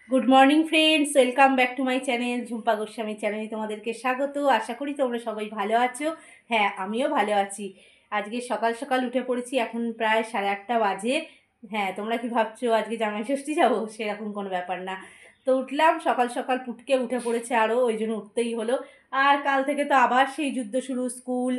Good morning friends, welcome back to my channel Jhumpa Goswami চ্যানেলে তোমাদেরকে স্বাগত। আশা করি তোমরা সবাই ভালো আছো। হ্যাঁ, আমিও ভালো আছি। আজকে সকাল সকাল উঠে পড়েছি, এখন প্রায় 8:30 বাজে। হ্যাঁ, তোমরা কি ভাবছো আজকে জামাই ষষ্ঠী যাবো? সেরকম কোনো ব্যাপার না। তো উঠলাম সকাল সকাল, পুটকে উঠে পড়েছে আরও, ওই জন্য উঠতেই হলো। আর কাল থেকে তো আবার সেই যুদ্ধ শুরু, স্কুল।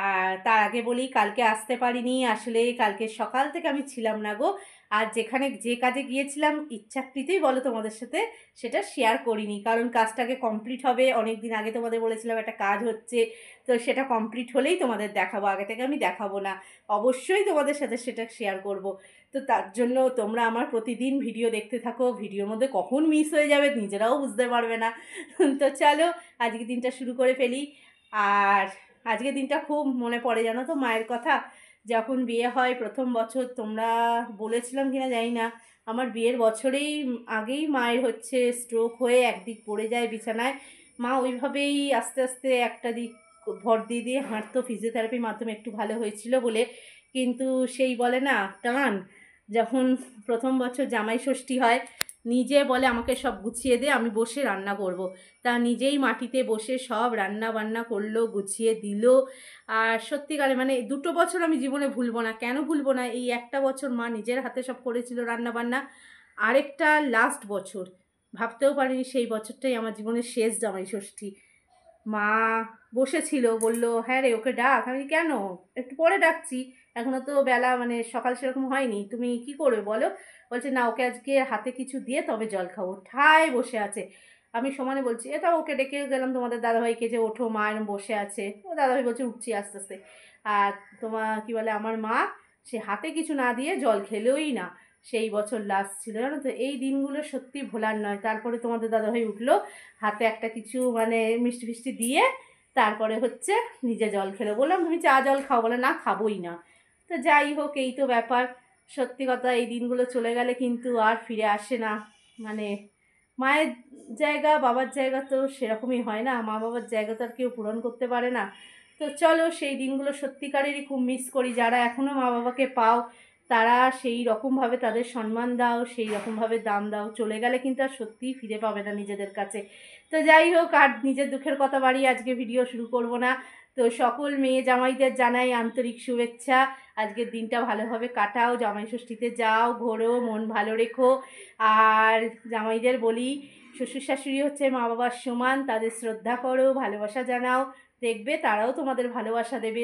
আর তার আগে বলি, কালকে আসতে পারিনি, আসলে কালকে সকাল থেকে আমি ছিলাম না গো। আর যেখানে যে কাজে গিয়েছিলাম ইচ্ছাকৃতই বলো তোমাদের সাথে সেটা শেয়ার করিনি, কারণ কাজটাকে কমপ্লিট হবে। অনেক দিন আগে তোমাদের বলেছিলাম একটা কাজ হচ্ছে, তো সেটা কমপ্লিট হলেই তোমাদের দেখাবো, আগে থেকে আমি দেখাবো না। অবশ্যই তোমাদের সাথে সেটা শেয়ার করব। তো তার জন্য তোমরা আমার প্রতিদিন ভিডিও দেখতে থাকো, ভিডিওর মধ্যে কখন মিস হয়ে যাবে নিজেরাও বুঝতে পারবে না। তো চলো আজকে দিনটা শুরু করে ফেলি। আর আজকের দিনটা খুব মনে পড়ে, জানো তো, মায়ের কথা। যখন বিয়ে হয় প্রথম বছর, তোমরা বলেছিলাম কিনা জানি না, আমার বিয়ের বছরেই আগেই মায়ের হচ্ছে স্ট্রোক হয়ে একদিক পড়ে যায় বিছানায়। মা ওইভাবেই আস্তে আস্তে একটা দিক ভর দিয়ে দিয়ে হাঁটতো, ফিজিওথেরাপির মাধ্যমে একটু ভালো হয়েছিল বলে। কিন্তু সেই বলে না টান, যখন প্রথম বছর জামাই ষষ্ঠী হয়, নিজে বলে আমাকে সব গুছিয়ে দে, আমি বসে রান্না করব। তা নিজেই মাটিতে বসে সব রান্না বান্না করলো, গুছিয়ে দিল। আর সত্যিকারে মানে 2 বছর আমি জীবনে ভুলবো না। কেন ভুলবো না? এই একটা বছর মা নিজের হাতে সব করেছিল রান্না বান্না। আরেকটা লাস্ট বছর, ভাবতেও পারিনি সেই বছরটাই আমার জীবনের শেষ জামাই ষষ্ঠী। মা বসেছিল, বলল হ্যাঁ রে ওকে ডাক। আমি কেন, একটু পরে ডাকছি, এখনো তো বেলা মানে সকাল সেরকম হয়নি, তুমি কি করবে বলো? বলছে না, ওকে আজকে হাতে কিছু দিয়ে তবে জল খাবো। ঠায় বসে আছে। আমি সমানে বলছি, এটা ওকে ডেকে গেলাম তোমাদের দাদাভাইকে, যে ওঠো, মা এরম বসে আছে। ও দাদাভাই বলছে উঠছি আস্তে আস্তে। আর তোমার কি বলে, আমার মা সে হাতে কিছু না দিয়ে জল খেলোই না। সেই বছর লাস্ট ছিল, জানো তো। এই দিনগুলো সত্যি ভোলার নয়। তারপরে তোমাদের দাদাভাই উঠলো, হাতে একটা কিছু মানে মিষ্টি ফিষ্টি দিয়ে তারপরে হচ্ছে নিজে জল খেলো। বললাম তুমি চা জল খাও, বলে না খাবোই না। তো যাই হোক, এই তো ব্যাপার। সত্যি কথা, এই দিনগুলো চলে গেলে কিন্তু আর ফিরে আসে না। মানে মায়ের জায়গা বাবার জায়গা তো সেরকমই হয় না, মা বাবার জায়গা তো আর কেউ পূরণ করতে পারে না। তো চলো, সেই দিনগুলো সত্যিকারেরই খুব মিস করি। যারা এখনও মা বাবাকে পাও, তারা সেই রকমভাবে তাদের সম্মান দাও, সেই রকমভাবে দাম দাও। চলে গেলে কিন্তু আর সত্যিই ফিরে পাবে না নিজেদের কাছে। তো যাই হোক, আর নিজের দুঃখের কথা বাড়িয়ে আজকে ভিডিও শুরু করব না। তো সকল মেয়ে জামাইদের জানাই আন্তরিক শুভেচ্ছা। আজকের দিনটা ভালোভাবে কাটাও, জামাই ষষ্ঠীতে যাও, ঘোরো, মন ভালো রেখো। আর জামাইদের বলি, শ্বশুর শাশুড়ি হচ্ছে মা বাবার সমান, তাদের শ্রদ্ধা করো, ভালোবাসা জানাও, দেখবে তারাও তোমাদের ভালোবাসা দেবে।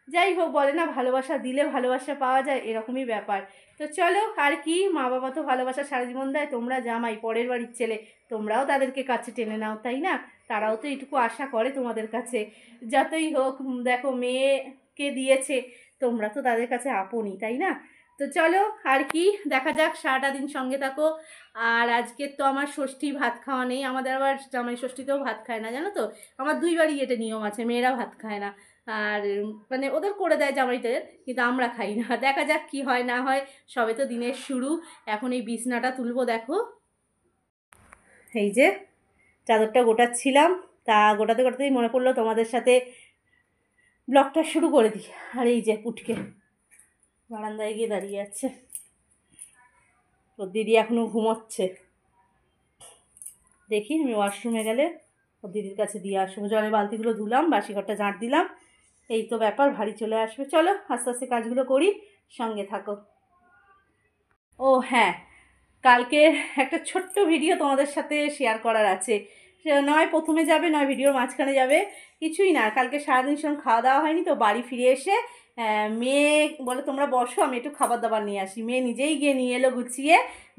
যাই হোক, বলে না ভালোবাসা দিলে ভালোবাসা পাওয়া যায়, এরকমই ব্যাপার। তো চলো, আর কি, মা বাবা তো ভালোবাসা সারা জীবন দেয়। তোমরা জামাই, পরের বাড়ির ছেলে, তোমরাও তাদেরকে কাছে টেনে নাও, তাই না? তারাও তো এইটুকু আশা করে তোমাদের কাছে। যতই হোক, দেখো মেয়েকে দিয়েছে, তোমরা তো তাদের কাছে আপনই, তাই না? তো চলো, আর কি, দেখা যাক, সারাটা দিন সঙ্গে থাকো। আর আজকের তো আমার ষষ্ঠী, ভাত খাওয়া নেই। আমাদের আবার জামাই ষষ্ঠীতেও ভাত খায় না, জানো তো। আমার 2বারই এটা নিয়ম আছে, মেয়েরা ভাত খায় না। আর মানে ওদের করে দেয় জামাইদের, কিন্তু আমরা খাই না। দেখা যাক কি হয় না হয়, সবে তো দিনের শুরু। এখন এই বিছনাটা তুলবো, দেখো। এই যে চাদরটা গোটাচ্ছিলাম, তা গোটাতে গোটাতেই মনে পড়লো তোমাদের সাথে ব্লগটা শুরু করে দিই। আর এই যে পুটকে বারান্দায় গিয়ে দাঁড়িয়ে আছে, ওর দিদি এখনও ঘুমোচ্ছে। দেখি আমি ওয়াশরুমে গেলে ওর দিদির কাছে দিয়ে আসবো। জলের বালতিগুলো ধুলাম, বাসি ঘরটা ঝাঁট দিলাম। এই তো ব্যাপার, ভারী চলে আসবে। চলো আস্তে আস্তে কাজগুলো করি, সঙ্গে থাকো। ও হ্যাঁ, কালকে একটা ছোট্ট ভিডিও তোমাদের সাথে শেয়ার করার আছে। সে নয় প্রথমে যাবে, নয় ভিডিওর মাঝখানে যাবে, কিছুই না। কালকে সারাদিন সেরকম খাওয়া দাওয়া হয়নি, তো বাড়ি ফিরে এসে মেয়ে বলে তোমরা বসো, আমি একটু খাবার দাবার নিয়ে আসি। মেয়ে নিজেই গিয়ে নিয়ে এলো গুছিয়ে।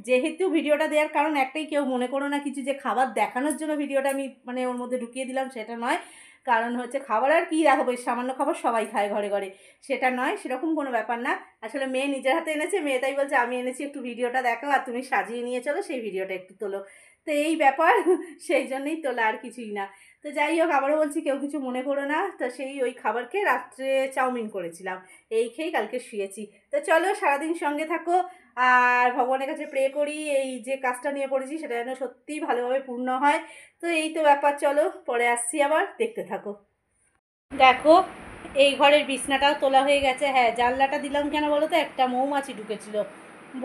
যেহেতু ভিডিওটা দেওয়ার কারণ একটাই, কেউ মনে করো না কিছু যে খাবার দেখানোর জন্য ভিডিওটা আমি মানে ওর মধ্যে ঢুকিয়ে দিলাম, সেটা নয়। কারণ হচ্ছে খাবার আর কী দেখাবো, সামান্য খাবার সবাই খায় ঘরে ঘরে, সেটা নয়, সেরকম কোনো ব্যাপার না। আসলে মেয়ে নিজের হাতে এনেছে, মেয়ে তাই বলছে আমি এনেছি, একটু ভিডিওটা দেখো আর তুমি সাজিয়ে নিয়ে চলো, সেই ভিডিওটা একটু তোলো। তো এই ব্যাপার, সেই জন্যই তোলা, আর কিছুই না। তো যাই হোক, আবারও বলছি কেউ কিছু মনে করো না। তো সেই ওই খাবার খেয়ে রাত্রে চাউমিন করেছিলাম, এই খেয়েই কালকে শুয়েছি। তো চলো, সারাদিন সঙ্গে থাকো। আর ভগবানের কাছে প্রে করি এই যে কাজটা নিয়ে পড়েছি সেটা যেন সত্যিই ভালোভাবে পূর্ণ হয়। তো এই তো ব্যাপার, চলো পরে আসছি আবার, দেখতে থাকো। দেখো, এই ঘরের বিছনাটাও তোলা হয়ে গেছে। হ্যাঁ, জানলাটা দিলাম কেন বলো তো, একটা মৌমাছি ঢুকেছিল।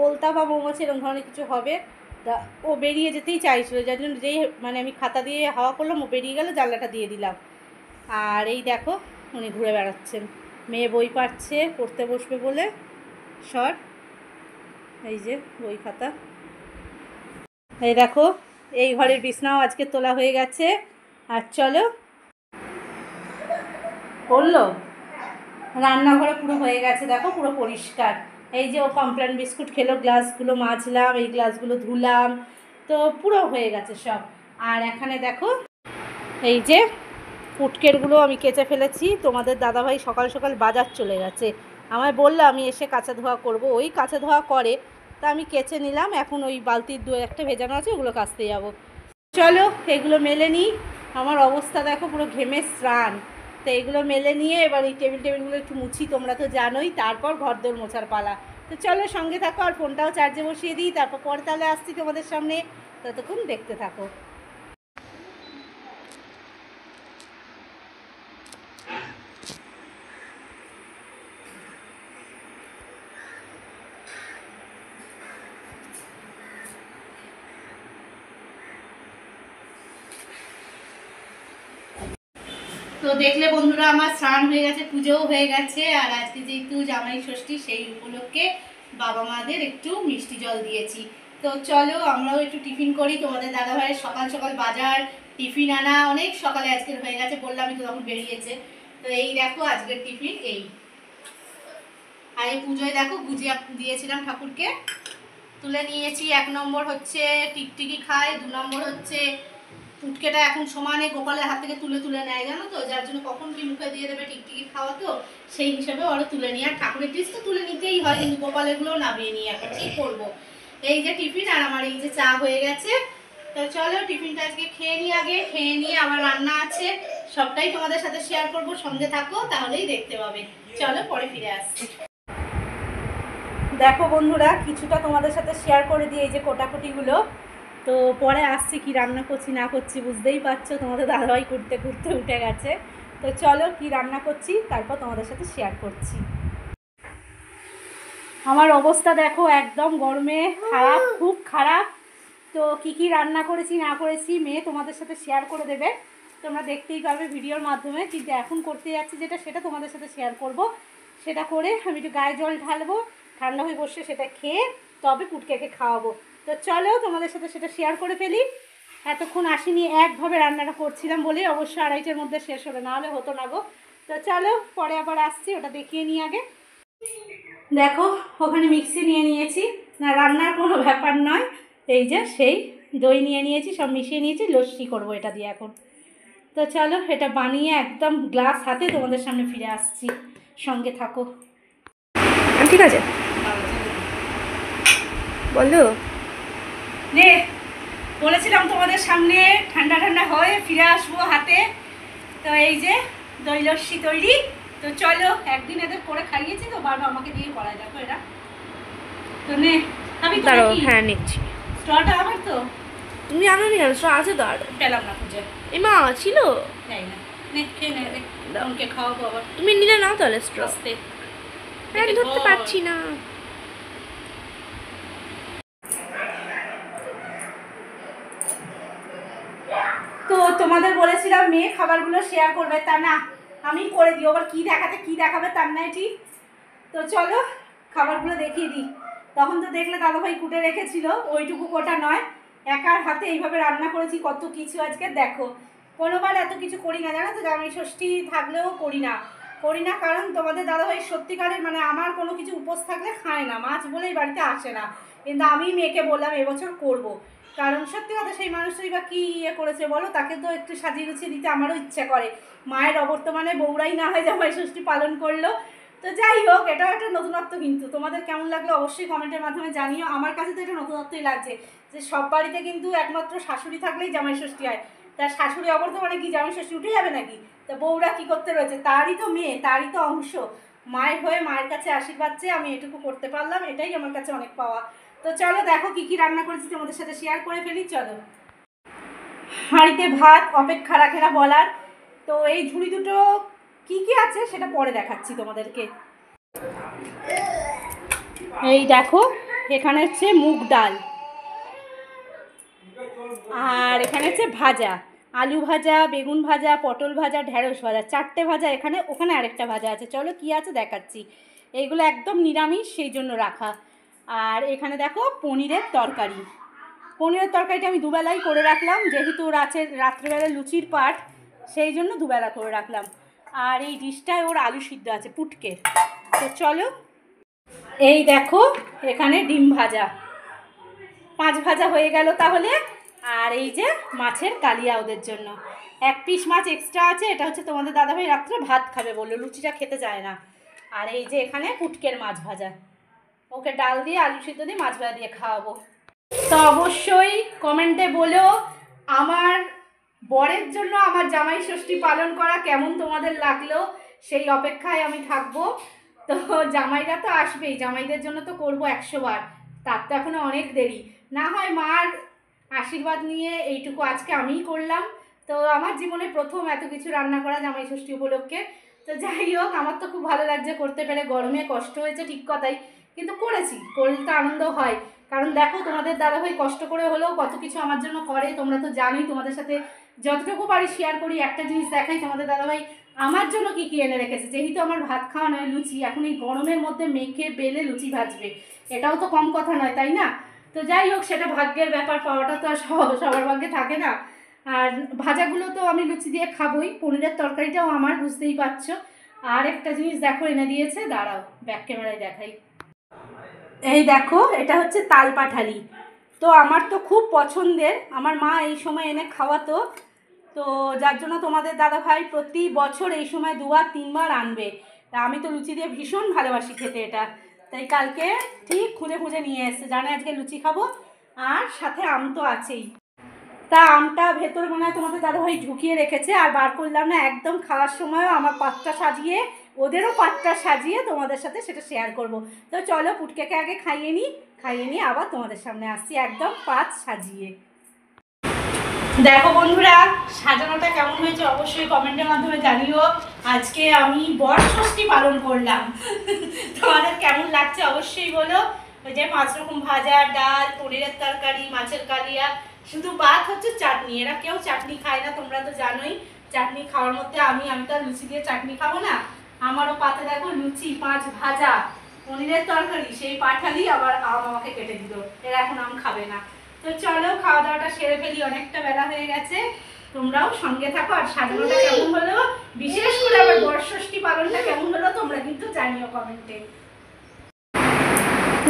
বলতাম বা মৌমাছি এরকম ধরনের কিছু হবে, তা ও বেরিয়ে যেতেই চাইছিল, যার জন্য যেই মানে আমি খাতা দিয়ে হাওয়া করলাম ও বেরিয়ে গেল, জানলাটা দিয়ে দিলাম। আর এই দেখো উনি ঘুরে বেড়াচ্ছেন, মেয়ে বই পাচ্ছে, পড়তে বসবে বলে শর্ট, এই যে বই খাতা। এই দেখো এই ঘরের বিছনাও আজকে তোলা হয়ে গেছে। আর চলো করলো, রান্নাঘরে পুরো হয়ে গেছে, দেখো পুরো পরিষ্কার। এই যে ও কমপ্লেন বিস্কুট খেলো, গ্লাসগুলো মাজলাম, এই গ্লাসগুলো ধুলাম, তো পুরো হয়ে গেছে সব। আর এখানে দেখো এই যে পুটকেরগুলো আমি কেচে ফেলেছি, তোমাদের দাদাভাই সকাল সকাল বাজার চলে গেছে, আমায় বললো আমি এসে কাঁচা ধোয়া করব, ওই কাঁচা ধোয়া করে, তা আমি কেচে নিলাম। এখন ওই বালতির দু একটা ভেজানো আছে, ওগুলো কাচতে যাব। চলো এগুলো মেলে নিই, আমার অবস্থা দেখো পুরো ঘেমে স্নান। তো এগুলো মেলে নিয়ে এবার এই টেবিলগুলো একটু মুছি, তোমরা তো জানোই, তারপর ঘরদোর মোছার পালা। তো চলো সঙ্গে থাকো, আর ফোনটাও চার্জে বসিয়ে দিই, তারপর পরে তাহলে আসছি তোমাদের সামনে, ততক্ষণ দেখতে থাকো। তো দেখলে বন্ধুরা আমার স্নান হয়ে গেছে, পুজোও হয়ে গেছে, আর আজকে যেহেতু জামাই ষষ্ঠী সেই উপলক্ষে বাবা মাদের একটু মিষ্টি জল দিয়েছি। তো চলো আমরাও একটু টিফিন করি, তোমাদের দাদাভাইয়ের সকাল সকাল বাজার টিফিন আনা অনেক সকালে আজকের হয়ে গেছে, বললামই তো তখন বেরিয়েছে। তো এই দেখো আজকের টিফিন এই। আর এই পুজোয় দেখো গুজিয়া দিয়েছিলাম ঠাকুরকে, তুলে নিয়েছি। 1 নম্বর হচ্ছে টিকটিকি খায়, 2 নম্বর হচ্ছে পুটকেটা এখন সমানে গোপালের হাত থেকে তুলে তুলে নেয়, জানো তো, যার জন্য কখন কি মুখে দিয়ে দেবে টিকটিকি খাওয়া, তো সেই হিসাবে ওরা তুলে নিয়ে, আর ঠাকুরের টিস তো তুলে নিতেই হয়, কিন্তু গোপালেরগুলোও নামিয়ে নিয়ে এখন কি করবো। এই যে টিফিন, আর আমার এই যে চা হয়ে গেছে। তো চলো টিফিনটা আজকে খেয়ে নিই, আগে খেয়ে নিয়ে আবার রান্না আছে, সবটাই তোমাদের সাথে শেয়ার করবো, সঙ্গে থাকো তাহলেই দেখতে পাবে। চলো পরে ফিরে আসছি। দেখো বন্ধুরা কিছুটা তোমাদের সাথে শেয়ার করে দিই, এই যে কোটাকুটিগুলো, তো পরে আসছি কি রান্না করছি না করছি, বুঝতেই পারছো, তোমাদের দাদাভাই করতে করতে উঠে গেছে। তো চলো কি রান্না করছি তারপর তোমাদের সাথে শেয়ার করছি। আমার অবস্থা দেখো একদম গরমে খারাপ, খুব খারাপ। তো কি রান্না করেছি না করেছি মেয়ে তোমাদের সাথে শেয়ার করে দেবে, তোমরা দেখতেই পারবে ভিডিওর মাধ্যমে, কিন্তু এখন করতে যাচ্ছি যেটা সেটা তোমাদের সাথে শেয়ার করব। সেটা করে আমি একটু গায়ে জল ঢালবো, ঠান্ডা হয়ে বসে সেটা খেয়ে তবে পুটকেকে খাওয়াবো। তো চলো তোমাদের সাথে সেটা শেয়ার করে ফেলি। এতক্ষণ আসিনি, একভাবে রান্নাটা করছিলাম বলেই অবশ্য 2:30-এর মধ্যে শেষ হবে, নাহলে হতো না গো। তো চলো পরে আবার আসছি, ওটা দেখিয়ে নিই আগে। দেখো ওখানে মিক্সি নিয়ে নিয়েছি, না রান্নার কোনো ব্যাপার নয়, এই যে সেই দই নিয়ে নিয়েছি, সব মিশিয়ে নিয়েছি, লস্যি করবো এটা দিয়ে এখন। তো চলো এটা বানিয়ে একদম গ্লাস হাতে তোমাদের সামনে ফিরে আসছি, সঙ্গে থাকো। ঠিক আছে বলো। নে বলেছিলাম তোমাদের সামনে ঠান্ডা ঠান্ডা হয়ে ফিরে আসবো হাতে, তো এই যে দই লস্যি তৈরি। তো চলো একদিন এদের করে খাইয়েছি তো বারবার আমাকে দিয়ে করায়, দেখো এরা। তো নে আমি তো দাঁড়াও, হ্যাঁ নিচ্ছি। স্টলটা আমার তো তুমি আনো নি কেন? আছে তো আর পেলাম না খুঁজে, এমা ছিল তাই না, নে খেয়ে নে, ওকে খাওয়াবো আবার। তুমি নিলে নাও তাহলে স্ট্র। আস্তে আমি ধরতে পারছি না। তো তোমাদের বলেছিলাম মেয়ে খাবারগুলো শেয়ার করবে, তা না আমি করে দিই, আবার কী দেখাতে কী দেখাবে তার নয় ঠিক। তো চলো খাবারগুলো দেখিয়ে দিই। তখন তো দেখলে দাদাভাই কুটে রেখেছিল, ওইটুকু কোটা নয়, একার হাতে এইভাবে রান্না করেছি কত কিছু আজকে দেখো। কোনোবার এত কিছু করি না জানো তো, জামাই ষষ্ঠী থাকলেও করি না, কারণ তোমাদের দাদাভাই সত্যিকারের মানে আমার কোনো কিছু উপোস থাকলে খায় না, মাছ বলেই বাড়িতে আসে না, কিন্তু আমি মেয়েকে বললাম এবছর করব, কারণ সত্যি কথা সেই মানুষটাই বা কী করেছে বলো, তাকে তো একটু সাজিয়ে গুছিয়ে দিতে আমারও ইচ্ছা করে, মায়ের অবর্তমানে বউরাই না হয় জামাই ষষ্ঠী পালন করলো। তো যাই হোক এটাও একটা নতুনত্ব, কিন্তু তোমাদের কেমন লাগলো অবশ্যই কমেন্টের মাধ্যমে জানিও। আমার কাছে তো এটা নতুনত্বই লাগছে যে সব বাড়িতে কিন্তু একমাত্র শাশুড়ি থাকলেই জামাই ষষ্ঠী হয়, তার শাশুড়ি অবর্তমানে কি জামাই ষষ্ঠী উঠে যাবে নাকি? তা বউরা কী করতে রয়েছে, তারই তো মেয়ে, তারই তো অংশ, মায়ের হয়ে মায়ের কাছে আশীর্বাদ চেয়ে আমি এটুকু করতে পারলাম, এটাই আমার কাছে অনেক পাওয়া। তো চলো দেখো কী রান্না করেছি তোমাদের সাথে শেয়ার করে ফেলি। চলো হাঁড়িতে ভাত, অপেক্ষা রাখে না বলার। তো এই ঝুড়ি দুটো কি আছে সেটা পরে দেখাচ্ছি তোমাদেরকে। এই দেখো এখানে হচ্ছে মুগ ডাল, আর এখানে হচ্ছে ভাজা, আলু ভাজা, বেগুন ভাজা, পটল ভাজা, ঢেঁড়স ভাজা, 4টে ভাজা এখানে, ওখানে আরেকটা ভাজা আছে। চলো কী আছে দেখাচ্ছি। এইগুলো একদম নিরামিষ, সেই জন্য রাখা। আর এখানে দেখো পনিরের তরকারি। পনিরের তরকারিটা আমি দুবেলাই করে রাখলাম, যেহেতু রাত্রেবেলা লুচির পাট, সেই জন্য দুবেলা করে রাখলাম। আর এই ডিশটায় ওর আলু সিদ্ধ আছে পুটকে। তো চলো, এই দেখো এখানে ডিম ভাজা, 5 ভাজা হয়ে গেল তাহলে। আর এই যে মাছের কালিয়া ওদের জন্য, 1 পিস মাছ এক্সট্রা আছে। এটা হচ্ছে তোমাদের দাদাভাই রাত্রে ভাত খাবে বললো, লুচিটা খেতে চায় না। আর এই যে এখানে পুটকের মাছ ভাজা, ওকে ডাল দিয়ে আলু সিদ্ধ দিয়ে মাছ ভাজা দিয়ে খাওয়াবো। তো অবশ্যই কমেন্টে বলো আমার বরের জন্য আমার জামাই ষষ্ঠী পালন করা কেমন তোমাদের লাগলো, সেই অপেক্ষায় আমি থাকবো। তো জামাইরা তো আসবেই, জামাইদের জন্য তো করবো 100 বার, তার তো এখনো অনেক দেরি। না হয় মার আশীর্বাদ নিয়ে এইটুকু আজকে আমিই করলাম। তো আমার জীবনে প্রথম এত কিছু রান্না করা জামাই ষষ্ঠী উপলক্ষে। তো যাই হোক, আমার তো খুব ভালো লাগছে করতে পেরে। গরমে কষ্ট হয়েছে ঠিক কথাই, কিন্তু করেছি, করলে তো আনন্দ হয়। কারণ দেখো তোমাদের দাদাভাই কষ্ট করে হলেও কত কিছু আমার জন্য করে, তোমরা তো জানোই। তোমাদের সাথে যতটুকু পারি শেয়ার করি। একটা জিনিস দেখাই, তোমাদের দাদাভাই আমার জন্য কী কী এনে রেখেছে। যেহেতু আমার ভাত খাওয়া নয়, লুচি, এখন এই গরমের মধ্যে মেখে বেলে লুচি ভাজবে, এটাও তো কম কথা নয়, তাই না? তো যাই হোক, সেটা ভাগ্যের ব্যাপার, পাওয়াটা তো আর সবার ভাগ্যে থাকে না। আর ভাজাগুলো তো আমি লুচি দিয়ে খাবোই, পনিরের তরকারিটাও আমার, বুঝতেই পারছো। আর একটা জিনিস দেখো এনে দিয়েছে, দাঁড়াও ব্যাক ক্যামেরায় দেখাই। এই দেখো, এটা হচ্ছে তাল পাঠালি। তো আমার তো খুব পছন্দের, আমার মা এই সময় এনে খাওয়াতো। তো যার জন্য তোমাদের দাদাভাই প্রতি বছর এই সময় 2-3 বার আনবে। তা আমি তো লুচি দিয়ে ভীষণ ভালোবাসি খেতে এটা, তাই কালকে ঠিক খুঁজে খুঁজে নিয়ে এসছে, জানে আজকে লুচি খাবো। আর সাথে আম তো আছেই। তা আমটা ভেতর মনে হয় তোমাদের দাদাভাই ঢুকিয়ে রেখেছে, আর বার করলাম না। একদম খাওয়ার সময়ও আমার পাতটা সাজিয়ে, ওদেরও পাতটা সাজিয়ে তোমাদের সাথে সেটা শেয়ার করব। তো চলো পুটকেকে আগে খাইয়ে নিই, আবার তোমাদের সামনে আসছি একদম পাত সাজিয়ে। দেখো বন্ধুরা, সাজানোটা কেমন হয়েছে অবশ্যই কমেন্টের মাধ্যমে জানিও। আজকে আমি বর ষষ্ঠী পালন করলাম। তোমাদের কেমন লাগছে অবশ্যই বলো। ওই যে 5 রকম ভাজা, ডাল, পনিরের তরকারি, মাছের কালিয়া, শুধু বাদ হচ্ছে চাটনি। এরা কেউ চাটনি খায় না, তোমরা তো জানোই। চাটনি খাওয়ার মধ্যে আমি তো আর লুচি দিয়ে চাটনি খাবো না। আমারও পাতে দেখো লুচি, 5 ভাজা, পনিরের তরকারি, সেই পাঠালি, আবার আম আমাকে কেটে দিল। এরা এখন আম খাবে না। তো চলো খাওয়া দাওয়াটা সেরে ফেলি, অনেকটা বেলা হয়ে গেছে। তোমরাও সঙ্গে থাকো। আর সাজানোটা কেমন হলো, বিশেষ করে আবার বরষষ্ঠী পালনটা কেমন হলো, তোমরা কিন্তু জানিও কমেন্টে।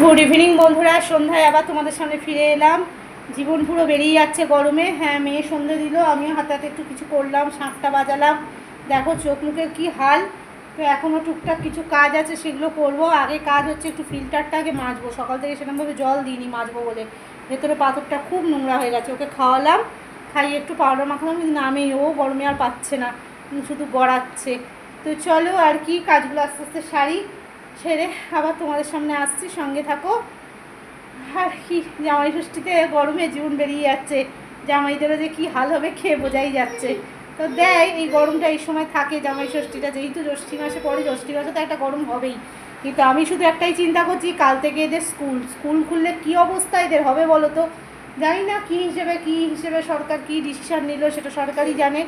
গুড ইভিনিং বন্ধুরা, সন্ধ্যায় আবার তোমাদের সামনে ফিরে এলাম। জীবন পুরো বেরিয়ে যাচ্ছে গরমে। হ্যাঁ, মেয়ে সন্ধ্যে দিল, আমিও হাতে হাতে একটু কিছু করলাম, শাঁখটা বাজালাম। দেখো চোখ মুখের কী হাল। তো এখনও টুকটাক কিছু কাজ আছে, সেগুলো করব। আগে কাজ হচ্ছে একটু ফিল্টারটা আগে মাজবো, সকাল থেকে সেরকমভাবে জল দিইনি মাজবো বলে। ভেতরে পাথরটা খুব নোংরা হয়ে গেছে। ওকে খাওয়ালাম, খাইয়ে একটু পাউডার মাখালাম, কিন্তু নামেই, ও গরমে আর পাচ্ছে না, শুধু গড়াচ্ছে। তো চলো আর কি, কাজগুলো আস্তে আস্তে সারি, সেরে আবার তোমাদের সামনে আসছি, সঙ্গে থাকো। আর কি, জামাই ষষ্ঠীতে গরমে জীবন বেরিয়ে যাচ্ছে। জামাইদেরও যে কী হাল হবে খেয়ে বোঝাই যাচ্ছে। তো দেয় এই গরমটা এই সময় থাকে, জামাই ষষ্ঠীটা যেহেতু জ্যৈষ্ঠী মাসে পড়ে, জ্যৈষ্ঠী মাসে তো একটা গরম হবেই। কিন্তু আমি শুধু একটাই চিন্তা করছি, কাল থেকে এদের স্কুল খুললে কী অবস্থা এদের হবে বলো তো। জানি না কী হিসেবে সরকার কী ডিসিশান নিল, সেটা সরকারই জানে।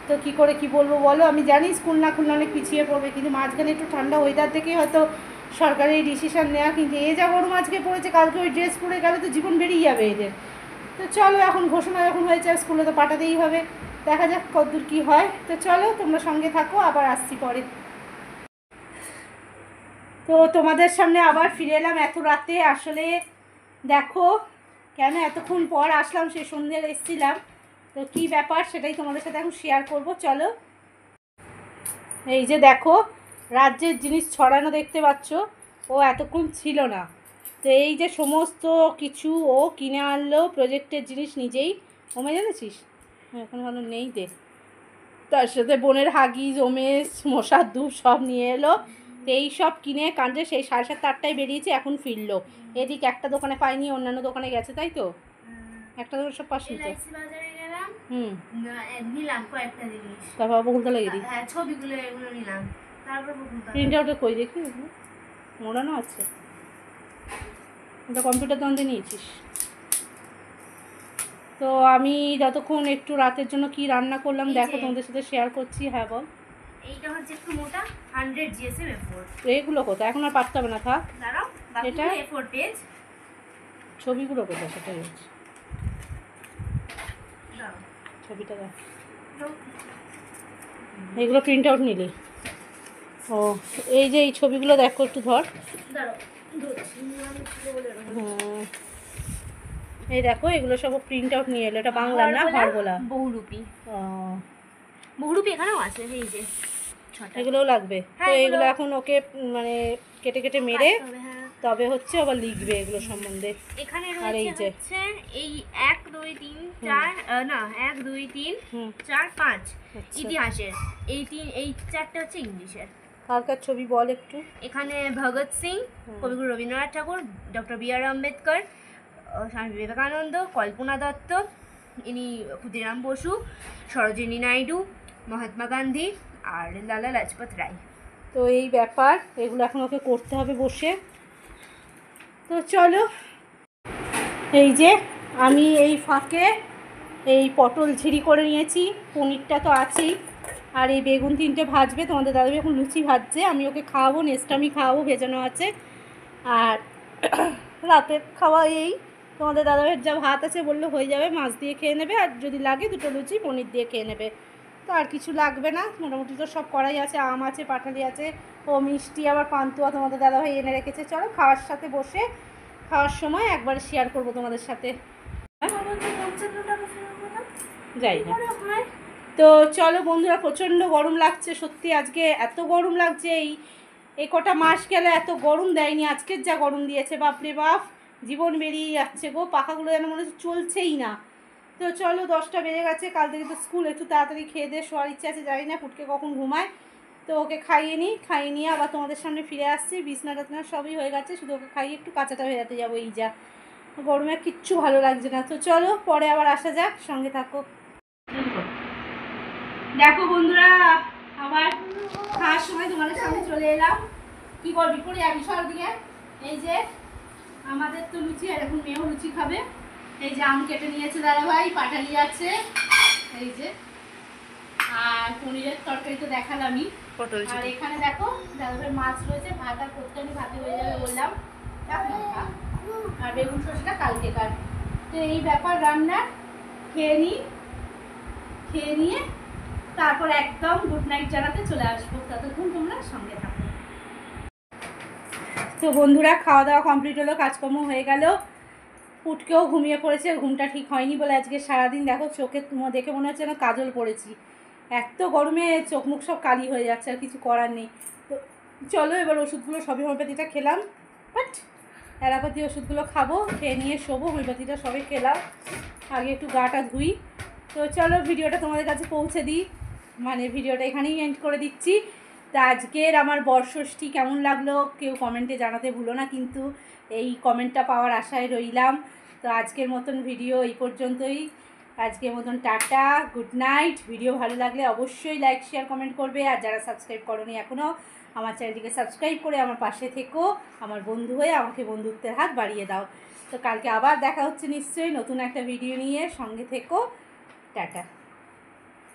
তো কী করে কী বলবো বলো। আমি জানি স্কুল না খুললে অনেক পিছিয়ে পড়বে, কিন্তু মাঝখানে একটু ঠান্ডা ওয়েদার দেখেই হয়তো সরকারের এই ডিসিশান নেওয়া। কিন্তু এ যা গরম আজকে পড়েছে, কালকে ওই ড্রেস পরে গেলে তো জীবন বেরিয়ে যাবে এদের। তো চলো, এখন ঘোষণা যখন হয়েছে স্কুলে তো পাঠাতেই হবে, দেখা যাক কতদূর কী হয়। তো চলো তোমরা সঙ্গে থাকো, আবার আসছি পরে। তো তোমাদের সামনে আবার ফিরে এলাম এত রাতে। আসলে দেখো কেন এতক্ষণ পর আসলাম, সেই সন্ধ্যে এসেছিলাম। তো কী ব্যাপার সেটাই তোমাদের সাথে এখন শেয়ার করব, চলো। এই যে দেখো রাজ্যের জিনিস ছড়ানো দেখতে পাচ্ছ, ও এতক্ষণ ছিল না। তো এই যে সমস্ত কিছু ও কিনে আনলো, প্রজেক্টের জিনিস নিজেই। ওমে জানিস এখন ভালো নেই দে। তার সাথে বোনের হাগিজ, ওমেশ, মশার ধূপ সব নিয়ে এলো। তো এই সব কিনে কাণ্ডে সেই 7:30-8টায় বেরিয়েছে, এখন ফিরলো। এদিক একটা দোকানে পাইনি, অন্যান্য দোকানে গেছে, তাই তো? একটা দোকান সব পাশে তো। নিলাম কয়েকটা জিনিস, তারপর বকুলতলা গেলি, হ্যাঁ ছবিগুলো এগুলো নিলাম, তারপর প্রিন্ট আউটে কই দেখি, মোড়ানো আছে। এটা কম্পিউটার দন্দে নিয়েছিস? তো তো আমি যতক্ষণ একটু রাতের জন্য কি রান্না করলাম এই দেখো যে। তোমাদের সাথে শেয়ার করছি। হ্যাঁ বল। এইটা হচ্ছে একটু মোটা 100 জিএসএম এ4। এইগুলো কোথায় এখন আর পারতে হবে না, থাক। দাঁড়াও, বাকিগুলো এটা? A4 page. ছবিগুলো কোথায় সেটাই হচ্ছে, দাঁড়াও, ছবিটা দেখ। তো এইগুলো প্রিন্ট আউট নিলি? ও, এই যে এই ছবিগুলো দেখো একটু ধর। দাঁড়াও, ধরছি, আমি ছিল বলে এরকম। হুম, এই দেখো এগুলো সব প্রিন্ট আউট নিয়ে এলো। এটা বাংলা না, হরগোলা। বহুরূপী। ও, বহুরূপী এখানেও আছে, এই যে 6টা। এগুলোও লাগবে। তো হ্যাঁ, এগুলো এখন ওকে মানে কেটে কেটে মেরে কাটতে হবে, হ্যাঁ। তবে হচ্ছে আবার লিখবে এগুলো সম্বন্ধে। এখানে আর এই রয়েছে যে হচ্ছে এই 1 2 3 4 না 1 2 3 হুম 4 5 আচ্ছা। ইতিহাসের। এই 4টা হচ্ছে ইংলিশের। কার কার ছবি বল একটু। এখানে ভগৎ সিং, কবিগুরু রবীন্দ্রনাথ ঠাকুর, ডক্টর বি.আর. আম্বেদকর, স্বামী বিবেকানন্দ, কল্পনা দত্ত, ইনি ক্ষুদিরাম বসু, সরোজিনী নাইডু, মহাত্মা গান্ধী আর লালা লাজপত রায়। তো এই ব্যাপার, এগুলো এখন ওকে করতে হবে বসে। তো চলো, এই যে আমি এই ফাঁকে এই পটল ঝিরি করে নিয়েছি, পনিরটা তো আছেই, আর এই বেগুন 3টে ভাজবে। তোমাদের দাদাভাই এখন লুচি ভাজছে, আমি ওকে খাওয়াবো, নেক্সট আমি খাওয়াবো, ভেজানো আছে। আর রাতের খাওয়া এই, তোমাদের দাদাভাইয়ের যা ভাত আছে বললো হয়ে যাবে, মাছ দিয়ে খেয়ে নেবে, আর যদি লাগে 2টো লুচি পনির দিয়ে খেয়ে নেবে। তো আর কিছু লাগবে না, মোটামুটি তো সব করাই আছে, আম আছে, পাটালি আছে, ও মিষ্টি আবার পান্তুয়া তোমাদের দাদাভাই এনে রেখেছে। চলো খাওয়ার সাথে বসে খাওয়ার সময় একবার শেয়ার করব তোমাদের সাথে। যাই না, তো চলো বন্ধুরা, প্রচণ্ড গরম লাগছে সত্যি, আজকে এত গরম লাগছে, এই কটা মাস গেলে এত গরম দেয়নি, আজকের যা গরম দিয়েছে বাপরে বাপ, জীবন বেরিয়ে যাচ্ছে গো, পাখাগুলো যেন মনে হচ্ছে চলছেই না। তো চলো 10টা বেজে গেছে, কাল থেকে তো স্কুল, একটু তাড়াতাড়ি খেয়ে দিয়ে শোয়ার ইচ্ছা আছে, জানি না ফুটকে কখন ঘুমায়। তো ওকে খাইয়ে নিই, খাইয়ে নিয়ে আবার তোমাদের সামনে ফিরে আসছি। বিছনা টাছনা সবই হয়ে গেছে, শুধু ওকে খাইয়ে একটু কাঁচাটা হয়ে যেতে যাবো, এই যা গরমে কিচ্ছু ভালো লাগছে না। তো চলো পরে আবার আসা যাক, সঙ্গে থাকো। দেখো বন্ধুরা, আবার খাওয়ার সময় তোমাদের সামনে চলে এলাম। কি করবি করে যাবি সর দিকে। এই যে আমাদের তো লুচি, আর এখন মেয়েও লুচি খাবে। এই যে আম কেটে নিয়েছে দাদাভাই, পাটালি আছে, এই যে, আর পনিরের তরকারি তো দেখালামই, পটল আর এখানে দেখো দাদাভাই মাছ রয়েছে, ভাত আর করতে আমি ভাতে হয়ে যাবে বললাম, আর বেগুন শসাটা কালকে কার। তো এই ব্যাপার রান্না, খেয়ে নিই, খেয়ে নিয়ে তারপর একদম গুড নাইট জানাতে চলে আসবো, ততক্ষণ তোমরা সঙ্গে থাকো। তো বন্ধুরা খাওয়া দাওয়া কমপ্লিট হলো, কাজকর্ম হয়ে গেল, পুটকেও ঘুমিয়ে পড়েছে, ঘুমটা ঠিক হয়নি বলে আজকে সারাদিন দেখো চোখে দেখে মনে হচ্ছে না কাজল পড়েছি, এত গরমে চোখ মুখ সব কালি হয়ে যাচ্ছে, আর কিছু করার নেই। তো চলো এবার ওষুধগুলো, সবই হোমিওপ্যাথিটা খেলাম, বাট অ্যালোপ্যাথি ওষুধগুলো খাবো, খেয়ে নিয়ে শোবো, হোমিওপ্যাথিটা সবই খেলাম, আগে একটু গাটা ধুই। তো চলো ভিডিওটা তোমাদের কাছে পৌঁছে দিই, মানে ভিডিওটা এখানেই এন্ড করে দিচ্ছি। তা আজকের আমার বর্ষষ্ঠী কেমন লাগলো কেউ কমেন্টে জানাতে ভুলো না, কিন্তু এই কমেন্টটা পাওয়ার আশায় রইলাম। তো আজকের মতন ভিডিও এই পর্যন্তই, আজকের মতন টাটা, গুড নাইট। ভিডিও ভালো লাগলে অবশ্যই লাইক শেয়ার কমেন্ট করবে, আর যারা সাবস্ক্রাইব করোনি এখনও আমার চ্যানেলটিকে সাবস্ক্রাইব করে আমার পাশে থেকো, আমার বন্ধু হয়ে আমাকে বন্ধুত্বের হাত বাড়িয়ে দাও। তো কালকে আবার দেখা হচ্ছে নিশ্চয়ই নতুন একটা ভিডিও নিয়ে, সঙ্গে থেকো, টাটা।